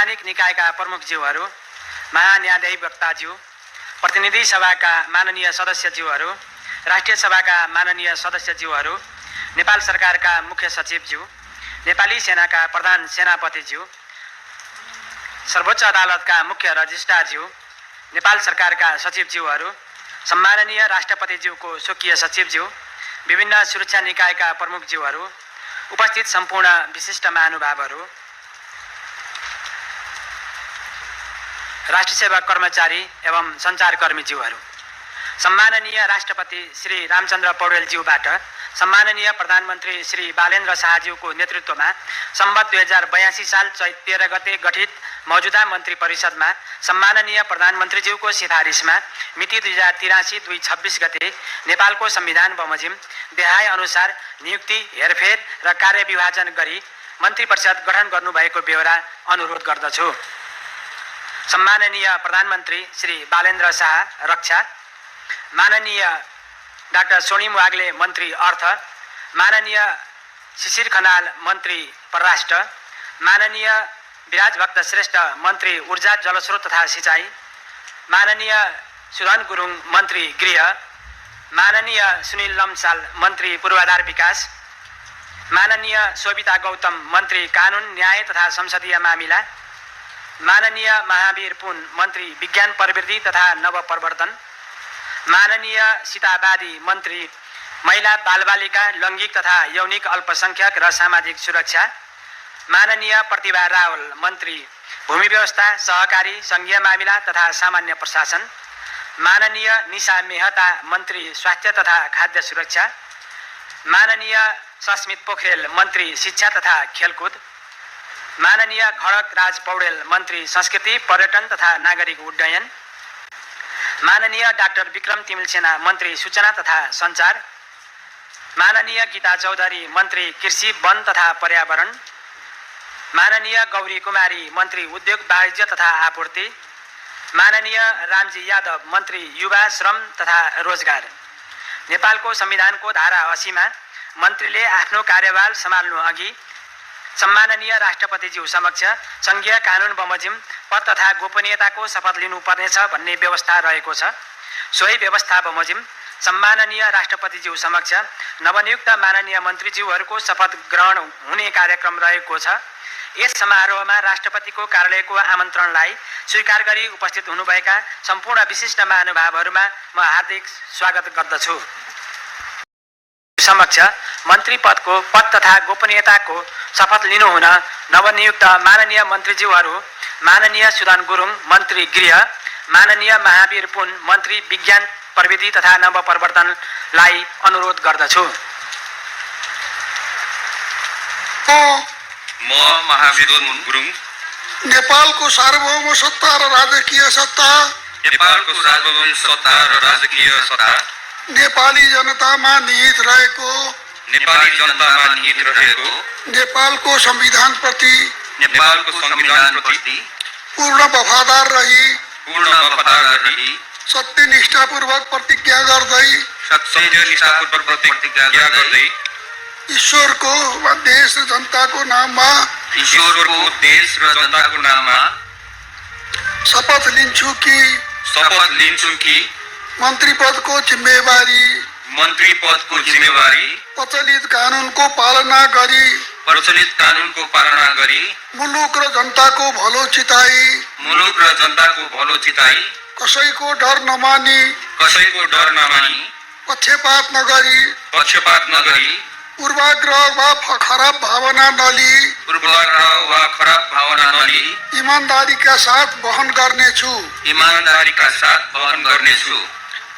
संवैधानिक निकायका प्रमुखज्यूहरू, महान्यायाधिवक्ताज्यू, प्रतिनिधि सभाका माननीय सदस्यज्यूहरू, राष्ट्रिय सभाका माननीय सदस्यज्यूहरू, नेपाल सरकारका मुख्य सचिवज्यू, नेपाली सेनाका प्रधान सेनापतिज्यू, सर्वोच्च अदालतका मुख्य रजिस्ट्रारज्यू, नेपाल सरकारका सचिवज्यूहरू, सम्माननीय राष्ट्रपतिज्यूको स्वकीय सचिवज्यू, विभिन्न सुरक्षा निकायका प्रमुखज्यूहरू, उपस्थित सम्पूर्ण विशिष्ट महानुभावहरू, राष्ट्र सेवा कर्मचारी एवं सञ्चारकर्मीज्यूहरू, सम्माननीय राष्ट्रपति श्री रामचन्द्र पौडेलज्यूबाट सम्माननीय प्रधानमन्त्री श्री बालेन्द्र शाहज्यूको नेतृत्वमा सम्वत 2082 साल चैत 13 गते गठित मौजूदा मन्त्री परिषदमा सम्माननीय प्रधानमन्त्रीज्यूको सिफारिसमा मिति 2083-26 गते नेपालको संविधान बमोजिम देहाय अनुसार नियुक्ति, हेरफेर र कार्यविभाजन गरी मन्त्री परिषद गठन गर्नुभएको बेहोरा अनुरोध गर्दछु। सम्माननीय प्रधानमन्त्री श्री बालेन्द्र शाह रक्षा, माननीय डाक्टर सोनिम वाग्ले मन्त्री अर्थ, माननीय शिशिर खनाल मन्त्री परराष्ट्र, माननीय विराज भक्त श्रेष्ठ मन्त्री ऊर्जा जलस्रोत तथा सिंचाई, माननीय सुरन गुरुङ मन्त्री गृह, माननीय सुनिल लम्साल मन्त्री पूर्वाधार विकास, माननीय शोभिता गौतम मन्त्री कानुन न्याय तथा संसदीय मामिला, माननीय महावीर पुन मन्त्री विज्ञान प्रविधि तथा नवप्रवर्तन, माननीय सीताबादी मन्त्री महिला बालबालिका लैङ्गिक तथा यौनिक अल्पसंख्यक र सामाजिक सुरक्षा, माननीय प्रतिभा रावल मन्त्री भूमि व्यवस्था, सहकारी, संघीय मामिला तथा सामान्य प्रशासन, माननीय निशा मेहता मन्त्री स्वास्थ्य तथा खाद्य सुरक्षा, माननीय सस्मित पोखरेल मन्त्री शिक्षा तथा खेलकुद, माननीय खडक राज पौडेल मन्त्री संस्कृति, पर्यटन तथा नागरिक उड्डयन, माननीय डाक्टर विक्रम तिमिलसेना मन्त्री सूचना तथा सञ्चार, माननीय गीता चौधरी मन्त्री कृषि, वन तथा पर्यावरण, माननीय गौरी कुमारी मन्त्री उद्योग, वाणिज्य तथा आपूर्ति, माननीय रामजी यादव मन्त्री युवा, श्रम तथा रोजगार। नेपालको संविधानको धारा 80 मा मन्त्रीले आफ्नो कार्यभार सम्हाल्नु अघि सम्माननीय राष्ट्रपतिज्यू समक्ष संघीय कानुन बमोजिम पद तथा गोपनीयताको शपथ लिनुपर्नेछ भन्ने व्यवस्था रहेको छ। सोही व्यवस्था बमोजिम सम्माननीय राष्ट्रपतिज्यू समक्ष नवनियुक्त माननीय मन्त्रीज्यूहरूको शपथ ग्रहण हुने कार्यक्रम रहेको छ। यस समारोहमा राष्ट्रपतिको कार्यालयको आमन्त्रणलाई स्वीकार गरी उपस्थित हुनुभएका सम्पूर्ण विशिष्ट महानुभावहरूमा म हार्दिक स्वागत गर्दछु। समक्ष मन्त्री पदको पद तथा गोपनीयताको शपथ लिनुहुन नवनियुक्त माननीय मन्त्रीज्यूहरू माननीय सुदन गुरुङ मन्त्री गृह, माननीय महावीर पुन मन्त्री विज्ञान प्रविधि तथा नवप्रवर्तनलाई अनुरोध गर्दछु। म महावीर गुरुङ नेपालको सार्वभौम सत्ता र राजकीय सत्ता नेपाली जनतामा निहित रहेको नेपालको संविधान प्रति पूर्ण वफादार रही सत्यनिष्ठापूर्वक प्रतिज्ञा गर्दै ईश्वरको देश र जनताको नाममा शपथ लिन्छु कि मन्त्री पदको जिम्मेवारी प्रचलित कानुनको पालना गरी मुलुक र जनताको भलो चिताई कसैको डर नमानी पक्षपात नगरी पूर्वाग्रह वा खराब भावना नली ईमानदारीका साथ वहन गर्नेछु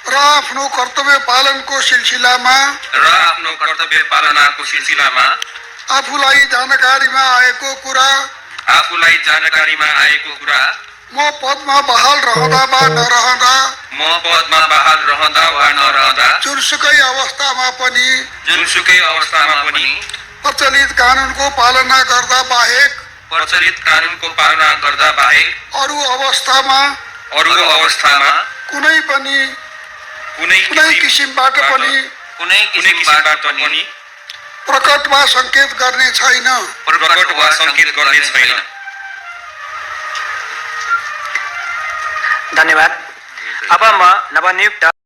र आफ्नो कर्तव्य पालनको सिलसिलामा आफूलाई जानकारीमा आएको कुरा म पदमा बहाल रहँदा वा नरहँदा जुनसुकै अवस्थामा पनि प्रचलित कानुनको पालना गर्दा बाहेक अरू अवस्थामा कुनै किसिमबाट पनि प्रकट वा संकेत गर्ने छैन। धन्यवाद। अब म नवनियुक्त